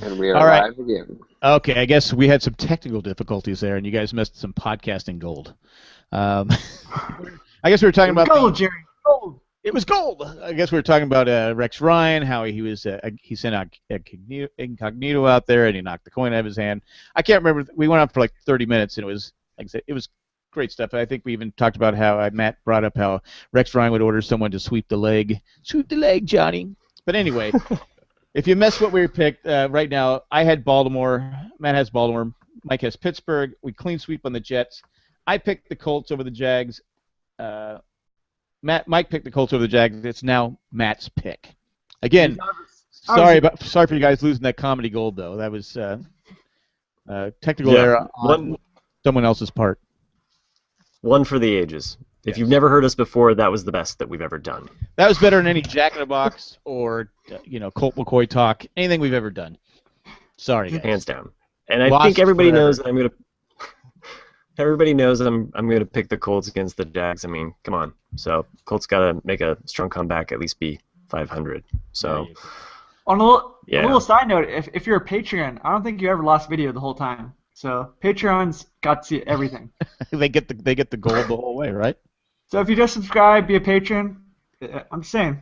And we are All right. live again. Okay, I guess we had some technical difficulties there, and you guys missed some podcasting gold. I guess we were talking about gold, Jerry. Gold. It was gold. I guess we were talking about Rex Ryan, how he sent out incognito out there, and he knocked the coin out of his hand. I can't remember. We went on for like 30 minutes, and it was like I said, it was great stuff. I think we even talked about how Matt brought up how Rex Ryan would order someone to sweep the leg, Johnny. But anyway. If you missed what we picked right now, I had Baltimore. Matt has Baltimore. Mike has Pittsburgh. We clean sweep on the Jets. I picked the Colts over the Jags. Mike picked the Colts over the Jags. It's now Matt's pick. Again, sorry for you guys losing that comedy gold though. That was technical error on someone else's part. One for the ages. If you've never heard us before, that was the best that we've ever done. That was better than any Jack in the Box or Colt McCoy talk, anything we've ever done. Sorry, guys. Hands down. And I think everybody knows that I'm gonna. Everybody knows that I'm gonna pick the Colts against the Jags. I mean, come on. So Colts gotta make a strong comeback, at least be 500. So. On a little side note, if you're a Patreon, I don't think you ever lost video the whole time. So Patreons got to see everything. they get the gold the whole way, right? So if you just subscribe, be a patron, I'm just saying,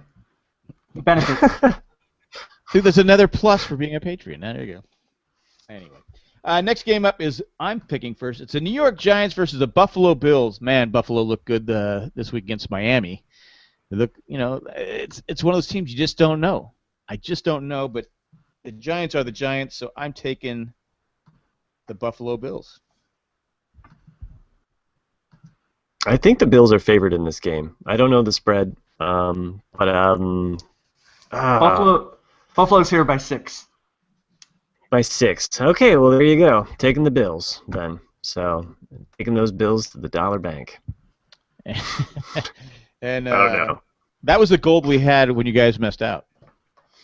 benefits. See, there's another plus for being a Patreon. There you go. Anyway, next game up is I'm picking first. It's the New York Giants versus the Buffalo Bills. Man, Buffalo looked good this week against Miami. Look, it's one of those teams you just don't know. I just don't know, but the Giants are the Giants, so I'm taking the Buffalo Bills. I think the Bills are favored in this game. I don't know the spread, but Buffalo's here by 6. By 6. Okay, well there you go. Taking the Bills then. So taking those Bills to the dollar bank. And oh no, that was the gold we had when you guys messed out.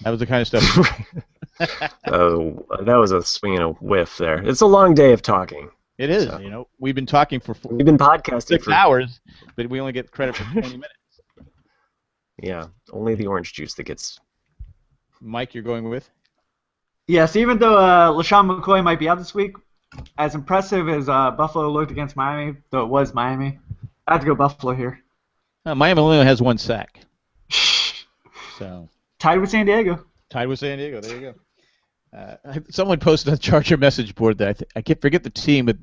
That was the kind of stuff. Oh, that was a swing and a whiff there. It's a long day of talking. It is. So. We've been talking for we've been podcasting 6 for hours, but we only get credit for 20 minutes. Yeah, only the orange juice that gets. Mike, you're going with? Yes, even though LaShawn McCoy might be out this week, as impressive as Buffalo looked against Miami, though it was Miami, I have to go Buffalo here. Miami only has 1 sack. So tied with San Diego. Tied with San Diego. There you go. Someone posted on the Charger message board that I can't forget the team, but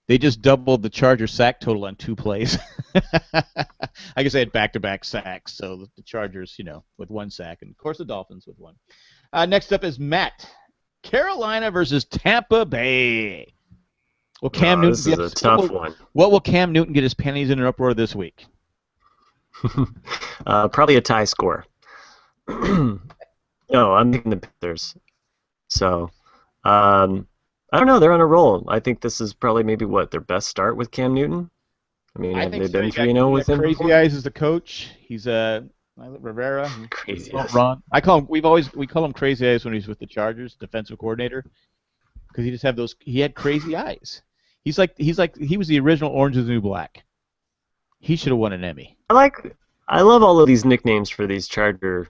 they just doubled the Charger sack total on 2 plays. I guess they had back-to-back sacks, so the Chargers, with 1 sack, and of course the Dolphins with 1. Next up is Matt. Carolina versus Tampa Bay. Will Cam Newton this is a tough one. What will Cam Newton get his panties in an uproar this week? Probably a tie score. No, I'm thinking the Panthers. So, I don't know. They're on a roll. I think this is probably maybe their best start with Cam Newton. I mean, have they been 3-0 with him? Crazy Eyes is the coach. He's Rivera. Crazy Eyes. Ron. We call him Crazy Eyes when he's with the Chargers, defensive coordinator, because he just have those. He had crazy eyes. He was the original Orange is the New Black. He should have won an Emmy. I love all of these nicknames for these Chargers.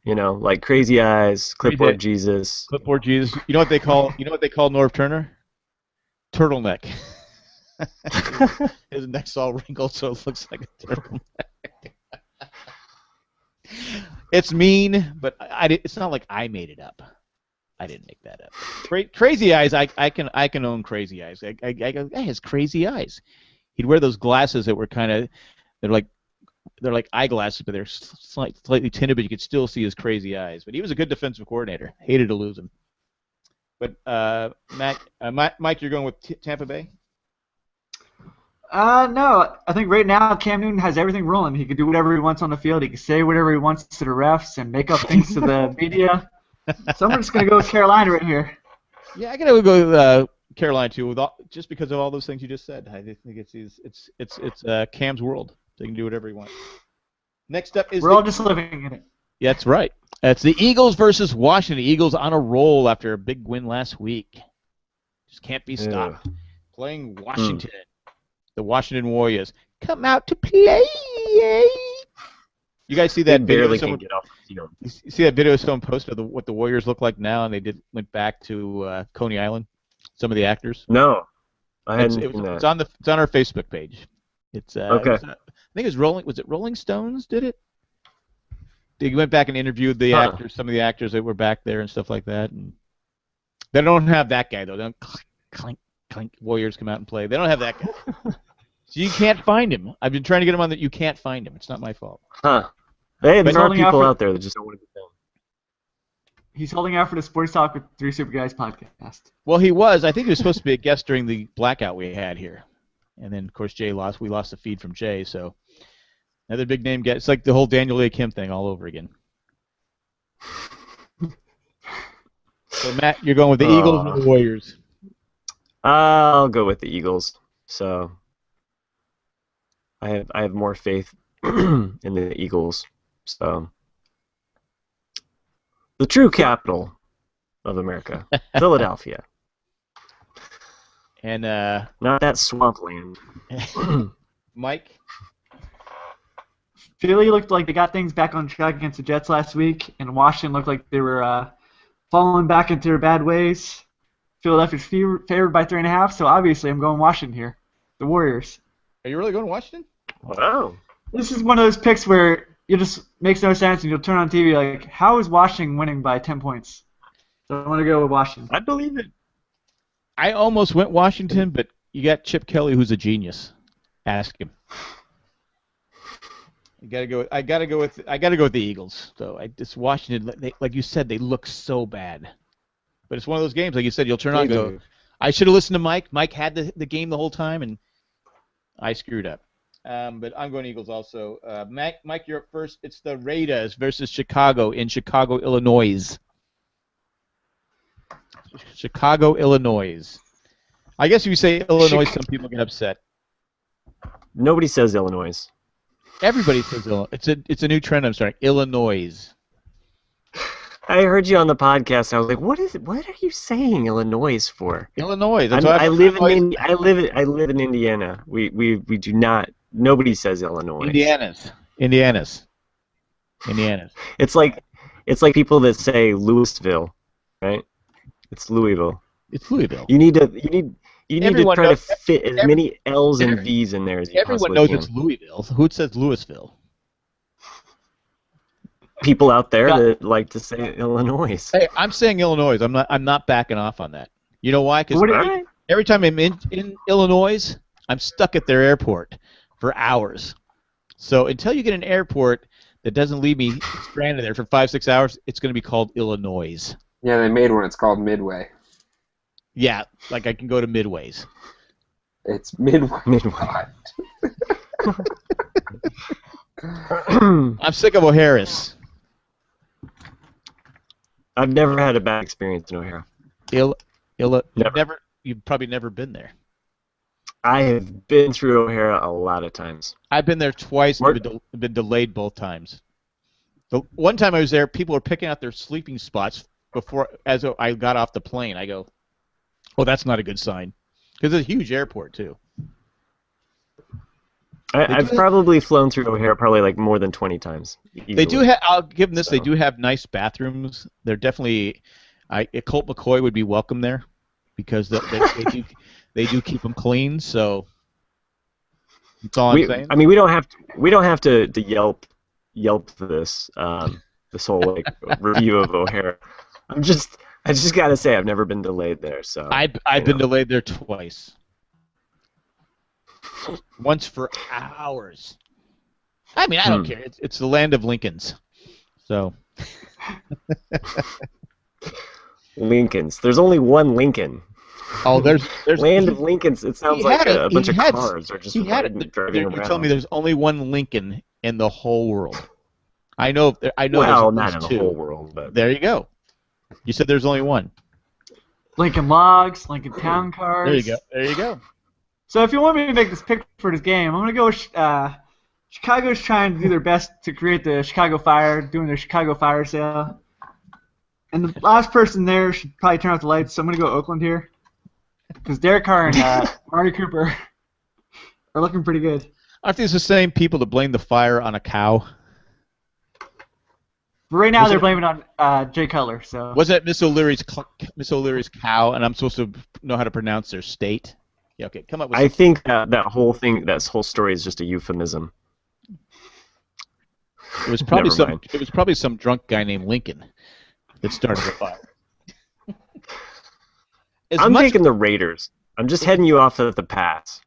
Like Crazy Eyes, Clipboard Jesus. Clipboard Jesus. You know what they call Norv Turner? Turtleneck. His neck's all wrinkled, so it looks like a turtleneck. It's mean, but it's not like I made it up. I didn't make that up. Crazy Eyes. I can own Crazy Eyes. I go, he has crazy eyes. He'd wear those glasses that were they're like eyeglasses, but they're slightly tinted, but you could still see his crazy eyes. But he was a good defensive coordinator. Hated to lose him. But Mike, you're going with Tampa Bay? No. I think right now Cam Newton has everything rolling. He can do whatever he wants on the field. He can say whatever he wants to the refs and make up things to the media. So I'm just going to go with Carolina right here. Yeah, I got to go with Carolina too, just because of all those things you just said. I think it's Cam's world. They can do whatever he wants. Next up is we're all just living in it. Yeah, that's right. It's the Eagles versus Washington. The Eagles on a roll after a big win last week. Just can't be stopped. Playing Washington. The Washington Warriors come out to play. You guys see that video? field. You see that video someone posted of what the Warriors look like now, and they went back to Coney Island. Some of the actors. No, I hadn't seen It's that. it's on our Facebook page. It's Okay. I think it was Rolling. Was it Rolling Stones? Did it? They went back and interviewed the Huh. actors, some of the actors that were back there and stuff like that. And they don't have that guy though. They don't clink, clink, clink. Warriors come out and play. They don't have that guy. So you can't find him. I've been trying to get him on that. You can't find him. It's not my fault. Huh. Hey, But there are holding people out for- out there that just don't want to be found. He's holding out for the Sports Talk with Three Super Guys podcast. Well, he was. I think he was supposed to be a guest during the blackout we had here, and then of course Jay lost. We lost the feed from Jay, so another big name guest. It's like the whole Daniel A. Kim thing all over again. So Matt, you're going with the Eagles or the Warriors? I'll go with the Eagles. So I have more faith in the Eagles. So the true capital of America, Philadelphia, And not that swampland. Mike. Philly looked like they got things back on track against the Jets last week, and Washington looked like they were falling back into their bad ways. Philadelphia's favored by 3.5, so obviously I'm going Washington here. The Warriors. Are you really going to Washington? Wow. This is one of those picks where it just makes no sense, and you'll turn on TV like, how is Washington winning by 10 points? So I'm going to go with Washington. I believe it. I almost went Washington, but you got Chip Kelly, who's a genius. Ask him. I gotta go with the Eagles. So Washington, like you said, they look so bad. But it's one of those games, like you said, you'll turn on and go, I should have listened to Mike. Mike had the game the whole time, and I screwed up. But I'm going Eagles also. Mike, you're up first. It's the Raiders versus Chicago in Chicago, Illinois. Chicago, Illinois. I guess if you say Illinois, some people get upset. Nobody says Illinois. Everybody says Illinois. It's a new trend I'm starting. Illinois. I heard you on the podcast. I was like, "What are you saying Illinois for?" Illinois. That's I live in in Indiana. We do not. Nobody says Illinois. Indiana's. It's like people that say Louisville, right? It's Louisville. It's Louisville. You need to Everyone try knows- to fit as many L's and V's in there as you Everyone possibly knows can. it's Louisville. Who says Louisville? People out there that like to say Illinois. Hey, I'm saying Illinois. I'm not backing off on that. You know why? Because What do you- Alright. every time I'm in Illinois, I'm stuck at their airport for hours. So until you get an airport that doesn't leave me stranded there for 5-6 hours, it's going to be called Illinois. Yeah, they made one. It's called Midway. Yeah, like I can go to Midways. It's Midway. Midway. I'm sick of O'Harris. I've never had a bad experience in O'Hara. You've probably never been there. I have been through O'Hara a lot of times. I've been there twice. Mark- And been delayed both times. The one time I was there, people were picking out their sleeping spots as I got off the plane. I go, "Oh, that's not a good sign," because it's a huge airport too. I've probably flown through O'Hara probably like more than 20 times. They do easily. have. I'll give them this. They So. do have nice bathrooms. They're definitely. Colt McCoy would be welcome there, because they do keep them clean. So that's all I'm saying. I mean, we don't have to Yelp this this whole like review of O'Hara. I just gotta say I've never been delayed there. So I've been delayed there twice. Once for hours. I mean, I don't care. It's the land of Lincolns. So Lincolns. There's only one Lincoln. there's Land of Lincolns. It sounds like a bunch of he had- cars are just he had driving You're around. telling me there's only one Lincoln in the whole world. I know. Well, there's not at in least the two. whole world, but There you go. You said there's only one. Lincoln Logs, Lincoln Town Cars. There you go. So if you want me to make this pick for this game, I'm going to go with Chicago's trying to do their best to create the Chicago Fire, doing their Chicago Fire sale. And the last person there should probably turn off the lights, so I'm going to go Oakland here. Because Derek Carr and Marty Cooper are looking pretty good. Aren't these the same people that blame the fire on a cow? But right now Was they're it- blaming it on Jay Cutler. So Wasn't it Miss O'Leary's cow? And I'm supposed to know how to pronounce their state. Yeah, okay. Come up with. I think that whole thing, that whole story, is just a euphemism. It was probably Never mind. It was probably some drunk guy named Lincoln that started the fire. I'm taking the Raiders. I'm just heading you off at the pass.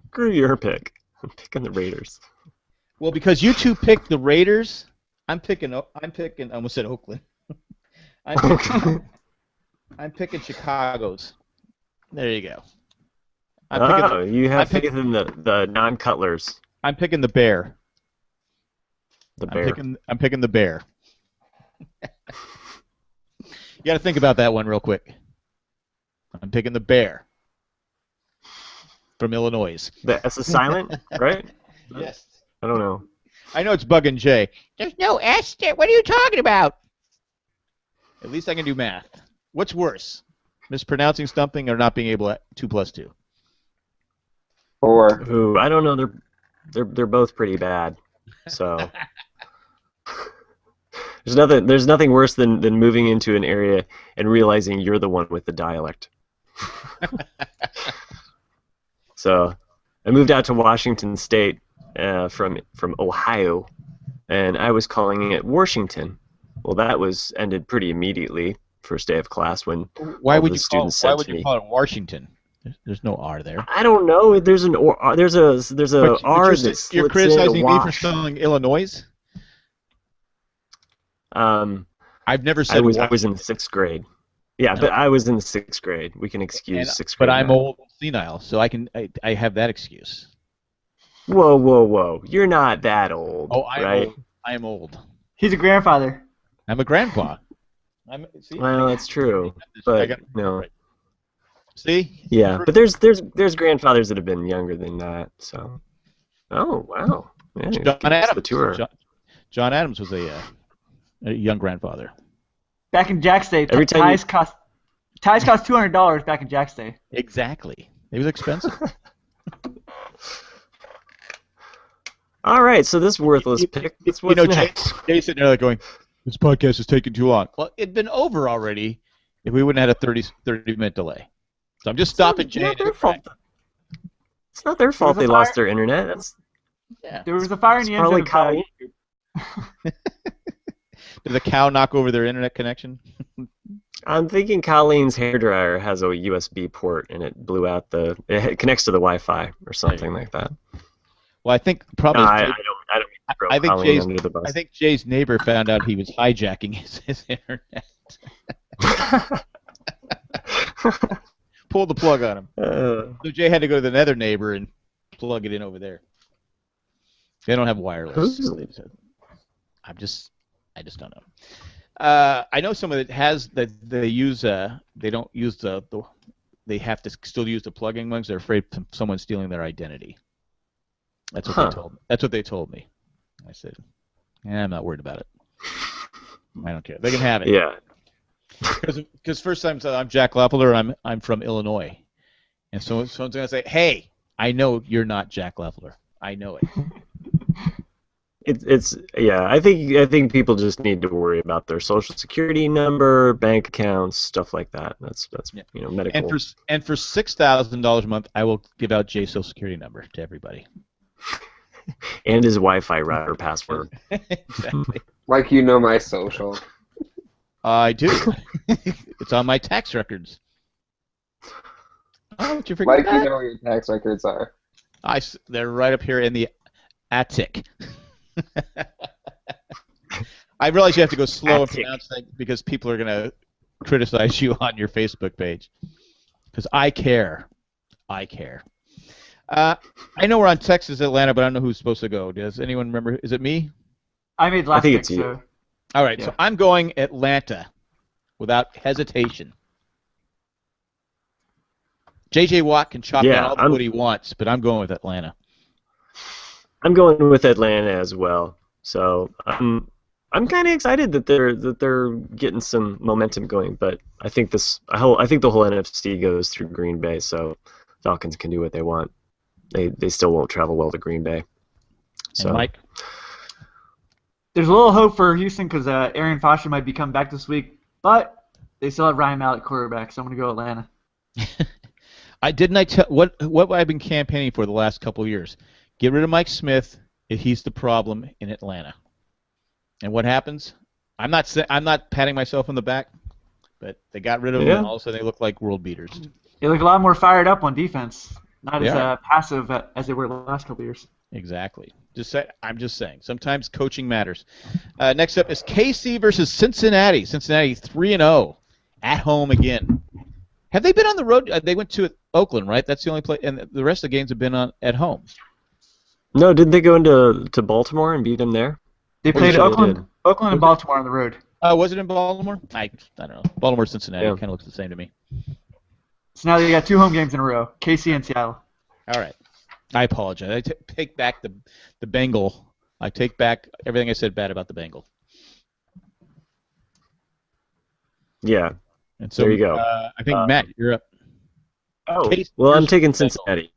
Screw your pick. I'm picking the Raiders. Well, because you two picked the Raiders, I'm picking. I almost said Oakland. I'm picking Chicago's. There you go. You have faith in the non-Cutlers. I'm picking the Bear. The Bear. I'm picking the Bear. You got to think about that one real quick. I'm picking the Bear from Illinois. That's a silent, right? Yes. I don't know. I know it's bugging Jay. There's no S there. What are you talking about? At least I can do math. What's worse, mispronouncing something or not being able to 2 plus 2? 4. Ooh, I don't know. They're both pretty bad. So there's nothing worse than moving into an area and realizing you're the one with the dialect. So I moved out to Washington State from Ohio, and I was calling it Washington. Well, that was ended pretty immediately, first day of class, when Why all would the you call? students Why said would to you me, call it Washington? There's no R there. I don't know. There's an there's a R you're, that you're slips criticizing in me a for wash. spelling Illinois. I've never said. I was in the 6th grade. Yeah, but I was in the 6th grade. We can excuse 6th grade. But I'm now. old, and senile, so I have that excuse. Whoa! You're not that old. Oh, I'm right? old. I am old. he's a grandfather. I'm a grandpa. Well, that's true. But no. See? Yeah, but there's grandfathers that have been younger than that. So. Oh wow. Yeah, John give us Adams. the tour. John Adams was a young grandfather. Back in Jack's Day, Every time ties cost $200 back in Jack's Day. Exactly. It was expensive. All right, so this worthless pick. What's next? Jay's sitting there like going, this podcast is taking too long. Well, it'd been over already if we wouldn't have had a 30-minute delay. So I'm just stopping Jay. It's not their fault. It's not their fault they lost their internet. That's There was a fire in the end probably zone. Colleen. Did the cow knock over their internet connection? I'm thinking Colleen's hairdryer has a USB port and it blew out it connects to the Wi-Fi or something like that. Well, I think probably. I don't mean to throw I think Colleen under the bus. I think Jay's neighbor found out he was hijacking his internet. Pulled the plug on him. So Jay had to go to the other neighbor and plug it in over there. They don't have wireless. I just don't know. I know someone that has that they use they don't use they have to still use the plug-in ones. They're afraid of someone stealing their identity. That's what they told me. That's what they told me. I said, I'm not worried about it. I don't care. They can have it. Yeah. Because first time I'm Jack Leffler, I'm from Illinois, and so someone's gonna say, "Hey, I know you're not Jack Leffler. I know it." It's yeah. I think people just need to worry about their social security number, bank accounts, stuff like that. That's medical. And for $6,000 a month, I will give out Jay's social security number to everybody. And his Wi-Fi router password. Exactly. Like you know my social. I do. It's on my tax records. Oh, did you forget Like that? you know what your tax records are. They're right up here in the attic. I realize you have to go slow and pronounce things because people are going to criticize you on your Facebook page. Because I care. I care. I know we're on Texas, Atlanta, but I don't know who's supposed to go. Does anyone remember? Is it me? I made last think pick, it's you. so All right, Yeah. so I'm going Atlanta without hesitation. J.J. Watt can chop down all the wood he wants, but I'm going with Atlanta. I'm going with Atlanta as well. So I'm kind of excited that they're getting some momentum going. But I think the whole NFC goes through Green Bay, so Falcons can do what they want. They still won't travel well to Green Bay. So And Mike? There's a little hope for Houston because Arian Foster might be coming back this week, but they still have Ryan Mallett quarterback, so I'm going to go Atlanta. I tell what I've been campaigning for the last couple of years. Get rid of Mike Smith if he's the problem in Atlanta. And what happens? I'm not patting myself on the back, but they got rid of him, and all of a sudden they look like world beaters. They look a lot more fired up on defense, not as Yeah. passive as they were the last couple of years. Exactly. I'm just saying. Sometimes coaching matters. Next up is KC versus Cincinnati. Cincinnati 3-0 at home again. Have they been on the road? They went to Oakland, right? That's the only place, and the rest of the games have been at home. No, didn't they go into Baltimore and beat them there? They played sure they Oakland and Baltimore on the road. Was it in Baltimore? I don't know. Baltimore, Cincinnati Yeah. kind of looks the same to me. So now they got 2 home games in a row, KC and Seattle. All right. I apologize. I take back the Bengal. I take back everything I said bad about the Bengal. Yeah. And so There you go. I think Matt, you're up. Oh, KC well, I'm versus taking Bengals. Cincinnati.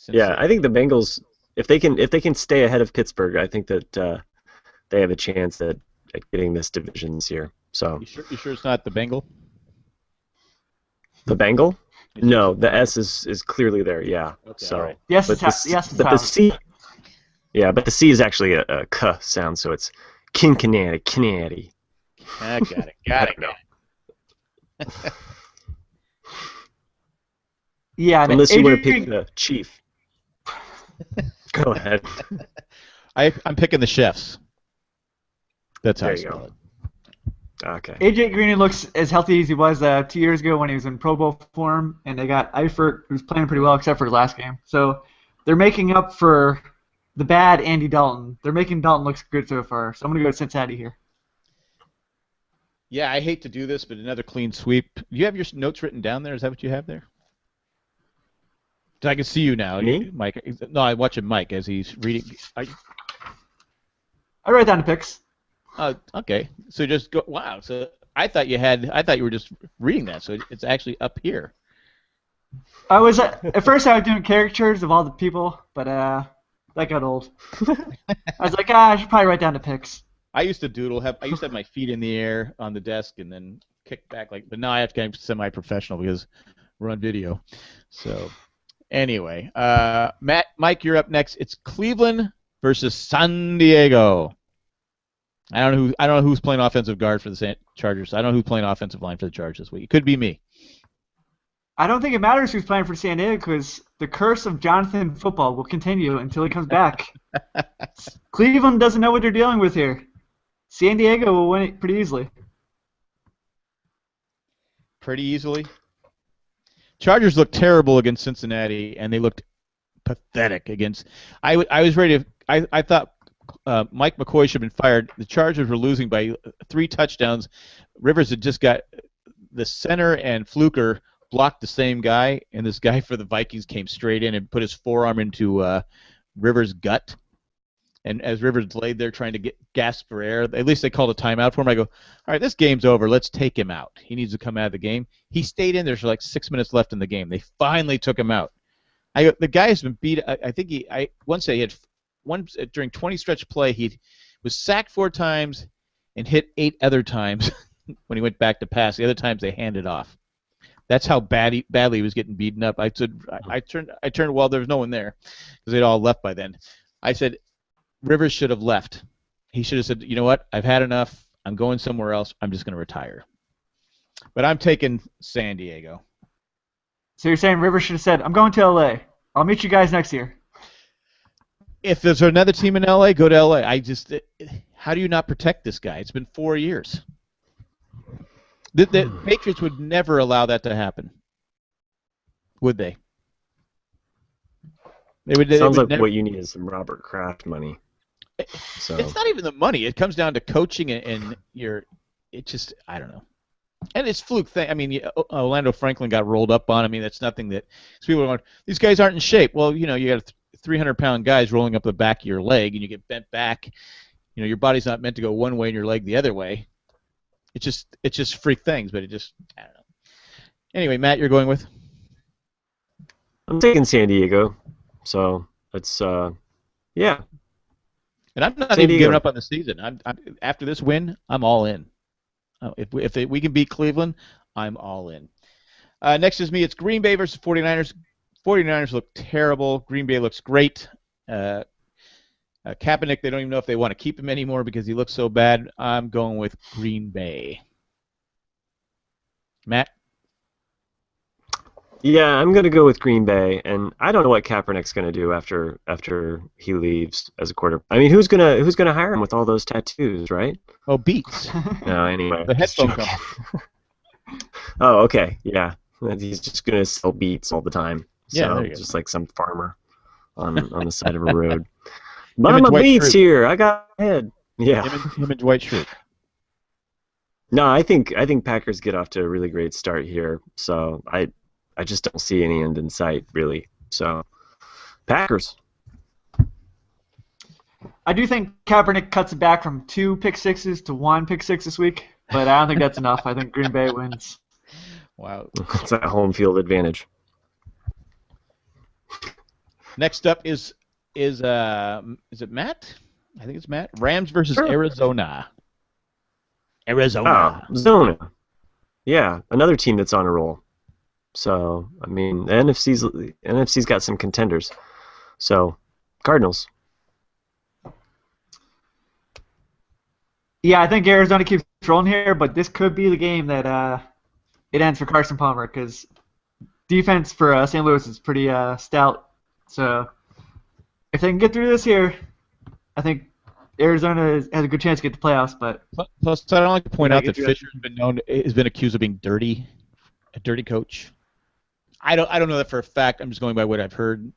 Yeah, I think the Bengals, if they can stay ahead of Pittsburgh, I think that they have a chance at getting this division this year. So You sure it's not the Bengal? the Bengal? No, the S is clearly there. Yeah. Okay, So all right. Yes, but it's the, but the C, yeah, but the C is actually a K sound, so it's Cincinnati. I got it. Got it. Yeah, and Unless you want to Adrian- pick the Chief. Go ahead. I'm picking the chefs. That's how There I you spell go. it. Okay. AJ Green looks as healthy as he was 2 years ago when he was in Pro Bowl form, and they got Eifert, who's playing pretty well except for his last game. So they're making up for the bad Andy Dalton. They're making Dalton look good so far. So I'm going to go to Cincinnati here. Yeah, I hate to do this, but another clean sweep. Do you have your notes written down there? Is that what you have there? I can see you now, Me? Mike. No, I'm watching Mike as he's reading. I write down the picks. Okay, so just go. Wow. So I thought you were just reading that. So it's actually up here. I was at first I was doing caricatures of all the people, but that got old. I was like, I should probably write down the picks. I used to doodle. I used to have my feet in the air on the desk and then kick back but now I have to get semi-professional because we're on video. So anyway, Mike, you're up next. It's Cleveland versus San Diego. I don't know who's playing offensive guard for the Chargers. I don't know who's playing offensive line for the Chargers this week. It could be me. I don't think it matters who's playing for San Diego because the curse of Jonathan Football will continue until he comes back. Cleveland doesn't know what they're dealing with here. San Diego will win it pretty easily. Pretty easily. Chargers looked terrible against Cincinnati, and they looked pathetic against. I was ready to. I thought Mike McCoy should have been fired. The Chargers were losing by 3 touchdowns. Rivers had just got the center and Fluker blocked the same guy, and this guy for the Vikings came straight in and put his forearm into Rivers' gut. And as Rivers laid there trying to gasp for air, at least they called a timeout for him. I go, all right, this game's over. Let's take him out. He needs to come out of the game. He stayed in there for like 6 minutes left in the game. They finally took him out. The guy has been beat. I think once he had during 20 stretch play, he was sacked 4 times and hit 8 other times when he went back to pass. The other times they handed off. That's how badly he was getting beaten up. I said, I turned. Well, there was no one there because they'd all left by then. I said, Rivers should have left. He should have said, you know what? I've had enough. I'm going somewhere else. I'm just going to retire. But I'm taking San Diego. So you're saying Rivers should have said, I'm going to LA. I'll meet you guys next year. If there's another team in LA, go to LA. How do you not protect this guy? It's been 4 years. The Patriots would never allow that to happen. Would they? Sounds like what you need is some Robert Kraft money. So it's not even the money. It comes down to coaching and it just, I don't know. And it's fluke thing. I mean, Orlando Franklin got rolled up on. I mean, that's nothing that people are going, these guys aren't in shape. Well, you got 300-pound guys rolling up the back of your leg and you get bent back. Your body's not meant to go one way and your leg the other way. It's just freak things, but I don't know. Anyway, Matt, you're going with? I'm taking San Diego. So it's yeah. And I'm not San even Diego. giving up on the season. After this win, I'm all in. If we can beat Cleveland, I'm all in. Next is me. It's Green Bay versus 49ers. 49ers look terrible. Green Bay looks great. Kaepernick, they don't even know if they want to keep him anymore because he looks so bad. I'm going with Green Bay. Matt? Yeah, I'm going to go with Green Bay, and I don't know what Kaepernick's going to do after he leaves as a quarterback. I mean, who's gonna hire him with all those tattoos, right? Oh, Beats. No, anyway. The just headphone joking. company. Oh, okay, yeah. He's just going to sell beets all the time. Yeah, So there you go. just like some farmer on the side of a road. and Mama Dwight beets Schrute. here. I got ahead. Yeah. Him and Dwight Schrute. No, I think Packers get off to a really great start here. So I just don't see any end in sight, really. So, Packers. I do think Kaepernick cuts it back from 2 pick sixes to 1 pick six this week, but I don't think that's enough. I think Green Bay wins. Wow. It's a home field advantage. Next up is it Matt? I think it's Matt. Rams versus Sure. Arizona. Arizona. Oh, Zona. Yeah, another team that's on a roll. So, I mean, the NFC's got some contenders. So, Cardinals. Yeah, I think Arizona keeps rolling here, but this could be the game that it ends for Carson Palmer because defense for St. Louis is pretty stout. So if they can get through this here, I think Arizona has a good chance to get the playoffs. But Plus, I'd like to point Yeah, out that get you- Fisher has been accused of being dirty, a dirty coach. I don't know that for a fact. I'm just going by what I've heard,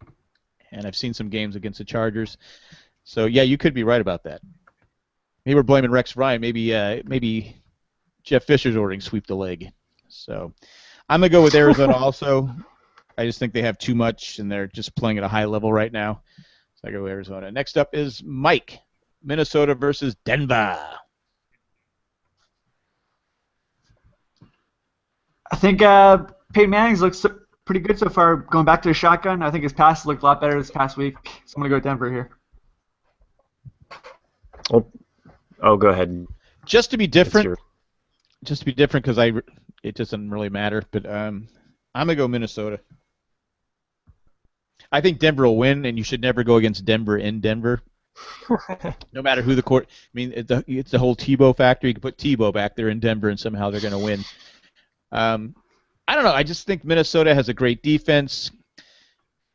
and I've seen some games against the Chargers. So yeah, you could be right about that. Maybe we're blaming Rex Ryan. Maybe Jeff Fisher's ordering sweep the leg. So I'm gonna go with Arizona also. I just think they have too much, and they're just playing at a high level right now. So I go with Arizona. Next up is Mike, Minnesota versus Denver. I think Peyton Manning's looks pretty good so far going back to the shotgun. I think his passes looked a lot better this past week. So I'm going to go with Denver here. Oh, go ahead. Just to be It's different, your- because it doesn't really matter. But I'm gonna go Minnesota. I think Denver will win, and you should never go against Denver in Denver. No matter who the court. I mean, it's the whole Tebow factor. You can put Tebow back there in Denver, and somehow they're gonna win. I don't know. I just think Minnesota has a great defense.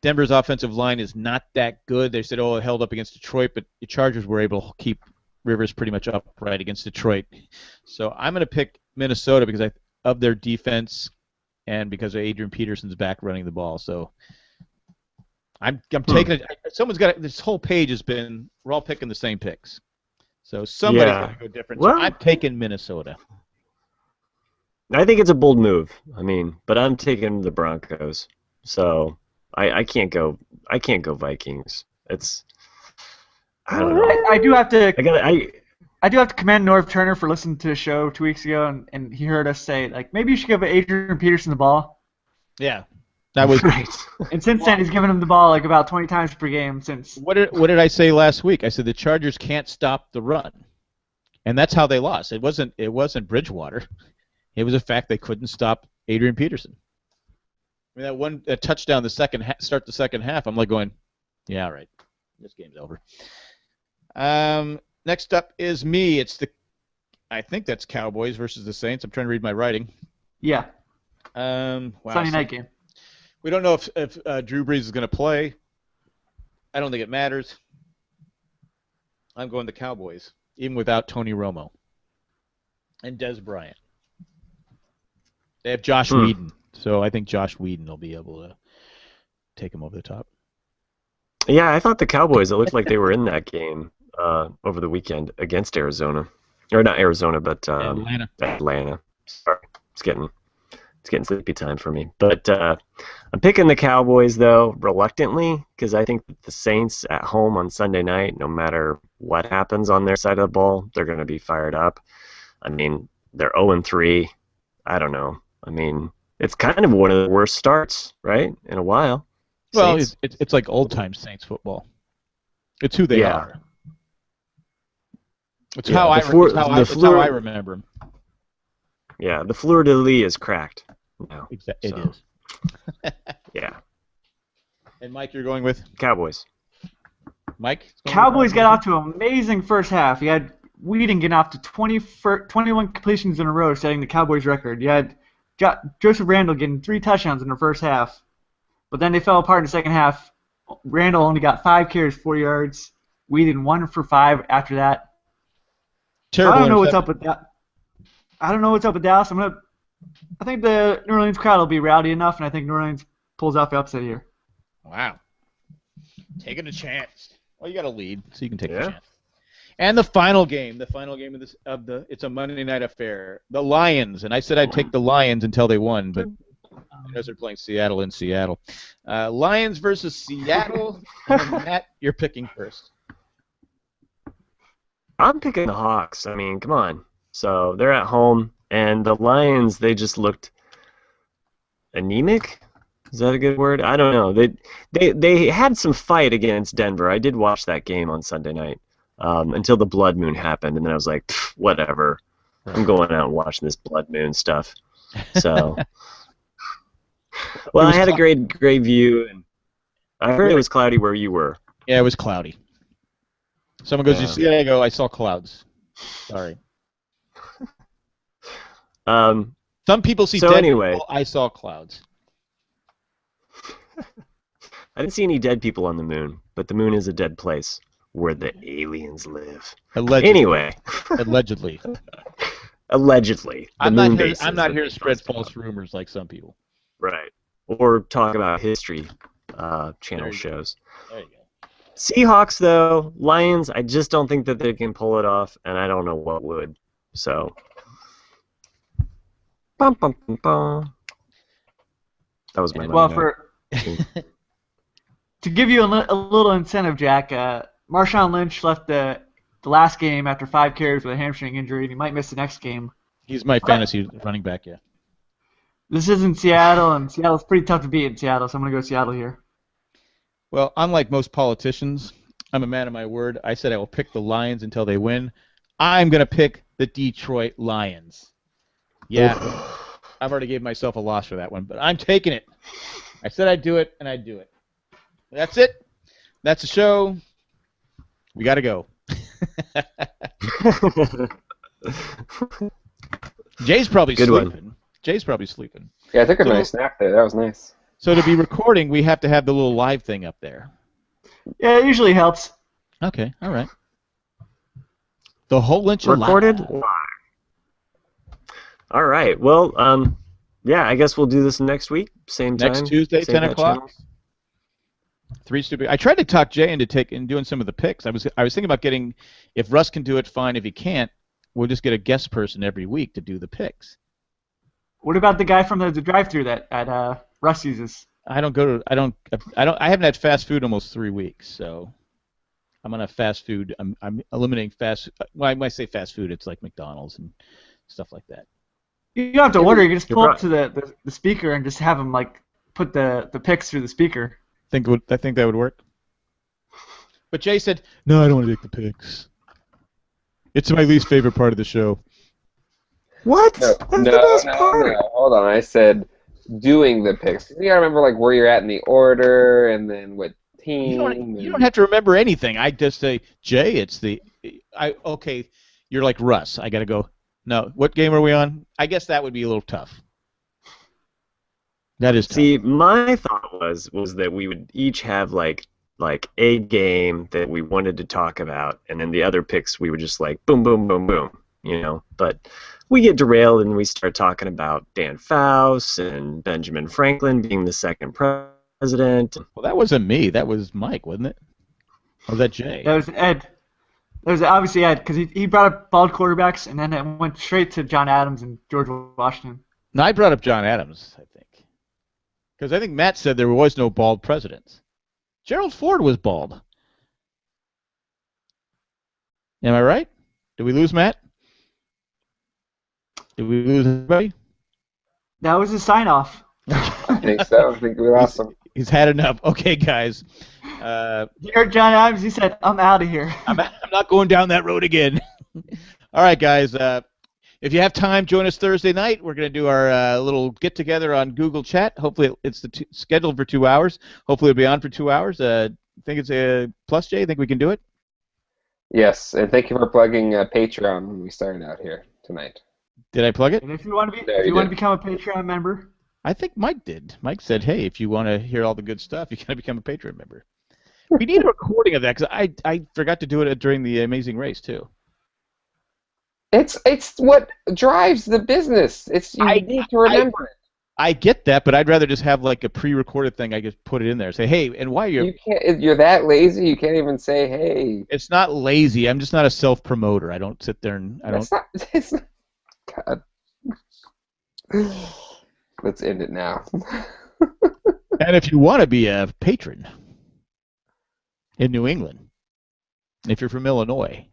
Denver's offensive line is not that good. They said, oh, it held up against Detroit, but the Chargers were able to keep Rivers pretty much upright against Detroit. So I'm going to pick Minnesota because of their defense and because of Adrian Peterson's back running the ball. So I'm taking it. Someone's got this whole page has been we're all picking the same picks. So somebody's Yeah. going to go different. Well- So I'm taking Minnesota. I think it's a bold move. I mean, but I'm taking the Broncos. So I can't go Vikings. I don't know. I do have to I do have to commend Norv Turner for listening to the show 2 weeks ago, and he heard us say like maybe you should give Adrian Peterson the ball. Yeah. That was right. And since then, he's given him the ball like about 20 times per game since. What did I say last week? I said the Chargers can't stop the run, and that's how they lost. It wasn't Bridgewater. It was a fact they couldn't stop Adrian Peterson. I mean that touchdown start the second half. I'm like going, yeah, all right, this game's over. Next up is me. I think that's Cowboys versus the Saints. I'm trying to read my writing. Yeah, Wow, Sunday night game. We don't know if Drew Brees is going to play. I don't think it matters. I'm going the Cowboys, even without Tony Romo and Des Bryant. They have Josh Whedon, so I think Josh Whedon will be able to take him over the top. Yeah, I thought the Cowboys. It looked like they were in that game over the weekend against Arizona, or not Arizona, but Atlanta. Atlanta. Sorry, it's getting sleepy time for me. But I'm picking the Cowboys though, reluctantly, because I think that the Saints at home on Sunday night, no matter what happens on their side of the ball, they're going to be fired up. I mean, they're 0-3. I don't know. I mean, it's kind of one of the worst starts, right, in a while. Well, Saints. it's like old time Saints football. It's who they Yeah. are. It's Yeah, how the I fleur- it's how the I, it's fleur- how I remember him. Yeah, the fleur de lis is cracked now. It So. is. Yeah, And Mike, you're going with Cowboys. Mike? Cowboys got off to an amazing first half. You had Whedon getting off to 21 completions in a row, setting the Cowboys record. You had Joseph Randall getting 3 touchdowns in the first half. But then they fell apart in the second half. Randall only got 5 carries, 4 yards. Whedon 1 for 5 after that. Terrible. I don't know what's up with that. I don't know what's up with Dallas. I think the New Orleans crowd will be rowdy enough, and I think New Orleans pulls off the upset here. Wow. Taking a chance. Well, you got a lead, so you can take Yeah. a chance. And the final game of the it's a Monday night affair. The Lions, and I said I'd take the Lions until they won, but because they're playing Seattle in Seattle. Lions versus Seattle. And Matt, you're picking first. I'm picking the Hawks. I mean, come on. So they're at home, and the Lions, they just looked anemic. Is that a good word? I don't know. They had some fight against Denver. I did watch that game on Sunday night until the blood moon happened, and then I was like, whatever. I'm going out and watching this blood moon stuff. So, well, I had a great view, and I heard it was cloudy where you were. Yeah, it was cloudy. Someone goes, Yeah. "You see that?" I go, "I saw clouds." Sorry. Um, Some people see So dead anyway. people. I saw clouds. I didn't see any dead people on the moon, but the moon is a dead place where the aliens live. Allegedly. Anyway, Allegedly. allegedly, the I'm moon not here. bases I'm not that here they to spread bust false out. rumors like some people. Right. Or talk about history channel There you go. shows. There you go. Seahawks, though, Lions, I just don't think that they can pull it off, and I don't know what would. So, bum, bum, bum, bum. That was my Well, money note. to give you a little incentive, Jack, Marshawn Lynch left the last game after 5 carries with a hamstring injury, and he might miss the next game. He's my fantasy running back. Yeah. This isn't Seattle, and Seattle's pretty tough to beat in Seattle, so I'm going to go Seattle here. Well, unlike most politicians, I'm a man of my word. I said I will pick the Lions until they win. I'm going to pick the Detroit Lions. Yeah, I've already gave myself a loss for that one, but I'm taking it. I said I'd do it, and I'd do it. That's it. That's the show. We got to go. Jay's probably Good one. sleeping. Jay's probably sleeping. Yeah, I took a So- nice nap there. That was nice. So to be recording, we have to have the little live thing up there. Yeah, it usually helps. Okay, all right. The whole lynch Recorded live. All right. Well, yeah, I guess we'll do this next week, same time. Next Tuesday, same 10 that o'clock. channel. 3 Stupid. I tried to talk Jay into doing some of the picks. I was thinking about getting, if Russ can do it, fine. If he can't, we'll just get a guest person every week to do the picks. What about the guy from the drive-thru that Russ uses? I haven't had fast food almost 3 weeks, so I'm on a fast food. I'm eliminating fast. Well, when I say fast food, it's like McDonald's and stuff like that. You don't have to order. You can just pull You're up to the speaker and just have him put the picks through the speaker. I think that would work. But Jay said, "No, I don't want to take the picks. It's my least favorite part of the show." What? No, That's the best part. no. Hold on. I said doing the picks. You gotta remember like where you're at in the order, and then what team. You don't have to remember anything. I just say, Jay, okay, you're like Russ. I got to go, no, what game are we on? I guess that would be a little tough. That is tough. See, my thought was that we would each have like a game that we wanted to talk about, and then the other picks we would just like boom, boom, boom, boom, you know. But we get derailed and we start talking about Dan Faust and Benjamin Franklin being the second president. Well, that wasn't me. That was Mike, wasn't it? Or was that Jay? That was Ed. That was obviously Ed because he brought up bald quarterbacks and then it went straight to John Adams and George Washington. No, I brought up John Adams, I think. Because I think Matt said there was no bald presidents. Gerald Ford was bald. Am I right? Did we lose Matt? Did we lose everybody? That was his sign-off. I think so. I think we lost him. He's had enough. Okay, guys. You heard John Adams? He said, "I'm out of here." I'm not going down that road again. All right, guys. If you have time, join us Thursday night. We're going to do our little get together on Google Chat. Hopefully, it's scheduled for 2 hours. Hopefully, it'll be on for 2 hours. Think it's a plus, Jay. Think we can do it? Yes, and thank you for plugging Patreon when we started out here tonight. Did I plug it? And if you want to be, There if you you want to did. become a Patreon member, I think Mike did. Mike said, "Hey, if you want to hear all the good stuff, you got to become a Patreon member." We need a recording of that because I forgot to do it during the Amazing Race too. It's what drives the business. You need to remember it. I get that, but I'd rather just have like a pre-recorded thing. I just put it in there. Say, hey, and why you're. You can't. You're that lazy. You can't even say, "Hey." It's not lazy. I'm just not a self-promoter. I don't sit there and I don't. It's not. It's not. God. Let's end it now. And if you want to be a patron in New England, if you're from Illinois,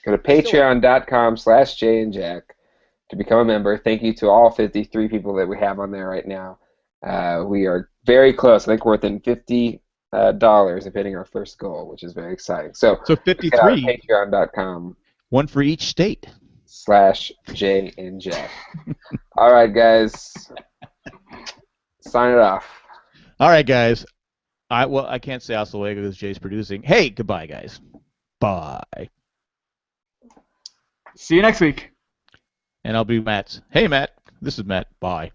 Go to patreon.com/Jay and Jack to become a member. Thank you to all 53 people that we have on there right now. We are very close. I think we're within $50 of hitting our first goal, which is very exciting. So 53, patreon.com/Jay one for each state. and Jack. All right, guys. Sign it off. All right, guys. I can't say hasta luego because Jay's producing. Hey, goodbye, guys. Bye. see you next week. And I'll be Matt's. Hey, Matt. This is Matt. Bye.